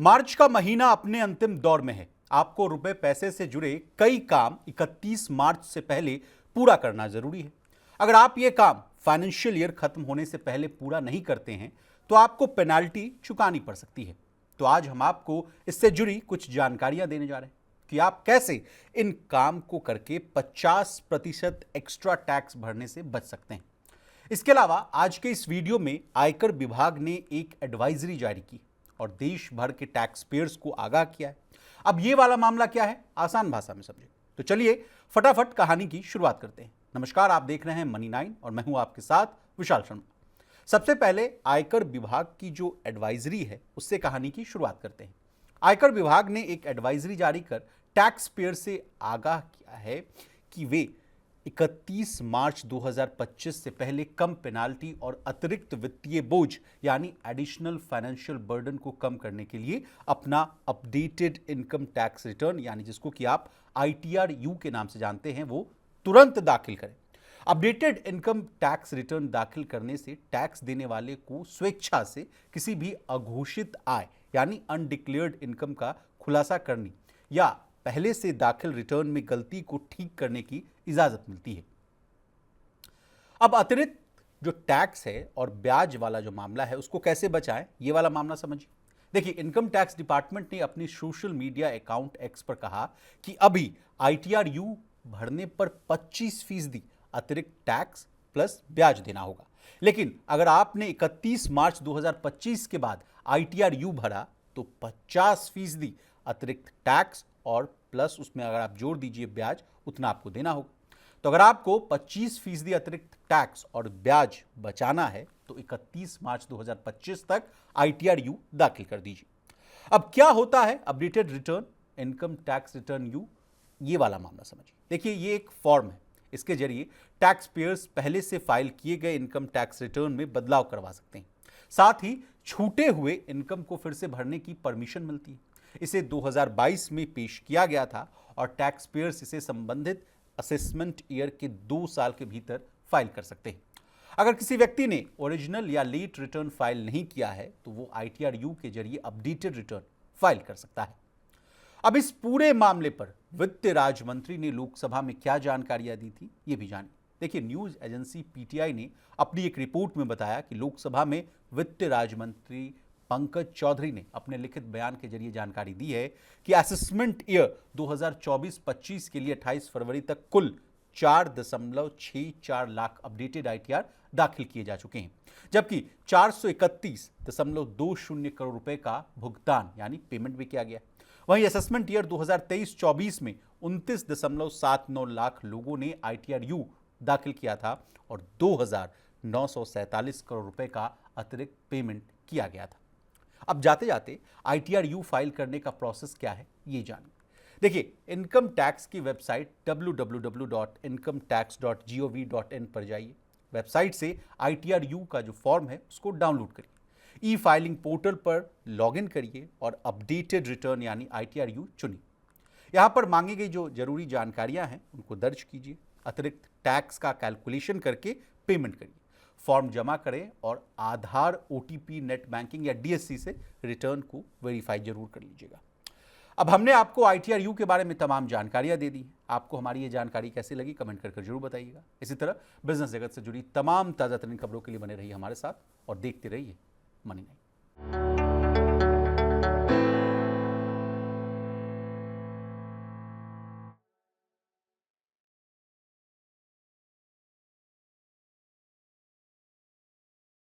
मार्च का महीना अपने अंतिम दौर में है। आपको रुपए पैसे से जुड़े कई काम 31 मार्च से पहले पूरा करना जरूरी है। अगर आप ये काम फाइनेंशियल ईयर खत्म होने से पहले पूरा नहीं करते हैं तो आपको पेनाल्टी चुकानी पड़ सकती है। तो आज हम आपको इससे जुड़ी कुछ जानकारियां देने जा रहे हैं कि आप कैसे इन काम को करके 50% एक्स्ट्रा टैक्स भरने से बच सकते हैं। इसके अलावा आज के इस वीडियो में आयकर विभाग ने एक एडवाइजरी जारी की और देश भर के टैक्स पेयर्स को आगाह किया है। अब ये वाला मामला क्या है, आसान भाषा में समझे तो चलिए फटाफट कहानी की शुरुआत करते हैं। नमस्कार, आप देख रहे हैं मनी 9 और मैं हूं आपके साथ विशाल शर्मा। सबसे पहले आयकर विभाग की जो एडवाइजरी है उससे कहानी की शुरुआत करते हैं। आयकर विभाग ने एक एडवाइजरी जारी कर टैक्स पेयर से आगाह किया है कि वे 31 मार्च 2025 से पहले कम पेनाल्टी और अतिरिक्त वित्तीय बोझ यानी एडिशनल फाइनेंशियल बर्डन को कम करने के लिए अपना अपडेटेड इनकम टैक्स रिटर्न यानी जिसको कि आप ITR-U के नाम से जानते हैं वो तुरंत दाखिल करें। अपडेटेड इनकम टैक्स रिटर्न दाखिल करने से टैक्स देने वाले को स्वेच्छा से किसी भी अघोषित आय यानी अनडिक्लेयर्ड इनकम का खुलासा करने या पहले से दाखिल रिटर्न में गलती को ठीक करने की इजाजत मिलती है। अब अतिरिक्त जो टैक्स है और ब्याज वाला जो मामला है उसको कैसे बचाएं, ये वाला मामला समझिए। देखिए, इनकम टैक्स डिपार्टमेंट ने अपनी सोशल मीडिया अकाउंट एक्स पर कहा कि अभी ITR-U भरने पर 25% अतिरिक्त टैक्स प्लस ब्याज देना होगा, लेकिन अगर आपने 31 मार्च 2025 के बाद ITR-U भरा तो 50% अतिरिक्त टैक्स और प्लस उसमें अगर आप जोड़ दीजिए ब्याज, उतना आपको देना होगा। तो अगर आपको 25% अतिरिक्त टैक्स और ब्याज बचाना है तो 31 मार्च 2025 तक ITR-U दाखिल कर दीजिए। अब क्या होता है updated return income tax return you, ये वाला मामला समझिए। देखिए, ये एक फॉर्म है, इसके जरिए टैक्स पेयर्स पहले से फाइल किए गए इनकम टैक्स रिटर्न में बदलाव करवा सकते हैं। साथ ही छूटे हुए इनकम को फिर से भरने की परमिशन मिलती है। इसे 2022 में पेश किया गया था और टैक्स पेयर्स इसे संबंधित असेसमेंट ईयर के 2 साल के भीतर फाइल कर सकते हैं। अगर किसी व्यक्ति ने ओरिजिनल या लेट रिटर्न फाइल नहीं किया है तो वो ITR-U के जरिए अपडेटेड रिटर्न फाइल कर सकता है। अब इस पूरे मामले पर वित्त राज्य मंत्री ने लोकसभा में क्या जानकारियां दी थी, ये भी जानिए। देखिए, न्यूज एजेंसी PTI ने अपनी एक रिपोर्ट में बताया कि लोकसभा में वित्त राज्य मंत्री पंकज चौधरी ने अपने लिखित बयान के जरिए जानकारी दी है कि असेसमेंट ईयर 2024-25 के लिए 28 फरवरी तक कुल 4.64 लाख अपडेटेड ITR दाखिल किए जा चुके हैं, जबकि 431.20 करोड़ रुपए का भुगतान यानी पेमेंट भी किया गया। वहीं असेसमेंट ईयर 2023-24 में 29.79 लाख लोगों ने ITR-U दाखिल किया था और 2,947 करोड़ रुपए का अतिरिक्त पेमेंट किया गया था। अब जाते जाते ITR-U फाइल करने का प्रोसेस क्या है, ये जानिए। देखिए, इनकम टैक्स की वेबसाइट www.incometax.gov.in पर जाइए। वेबसाइट से ITR-U का जो फॉर्म है उसको डाउनलोड करिए। फाइलिंग पोर्टल पर लॉगिन करिए और अपडेटेड रिटर्न यानी ITR-U चुनिए। यहाँ पर मांगी गई जो जरूरी जानकारियां हैं उनको दर्ज कीजिए। अतिरिक्त टैक्स का कैलकुलेशन करके पेमेंट करिए। फॉर्म जमा करें और आधार, OTP, नेट बैंकिंग या DSC से रिटर्न को वेरीफाई जरूर कर लीजिएगा। अब हमने आपको ITR-U के बारे में तमाम जानकारियां दे दी। आपको हमारी ये जानकारी कैसी लगी कमेंट कर जरूर बताइएगा। इसी तरह बिजनेस जगत से जुड़ी तमाम ताजा तरीन खबरों के लिए बने रहिए हमारे साथ और देखते रहिए मनी 9।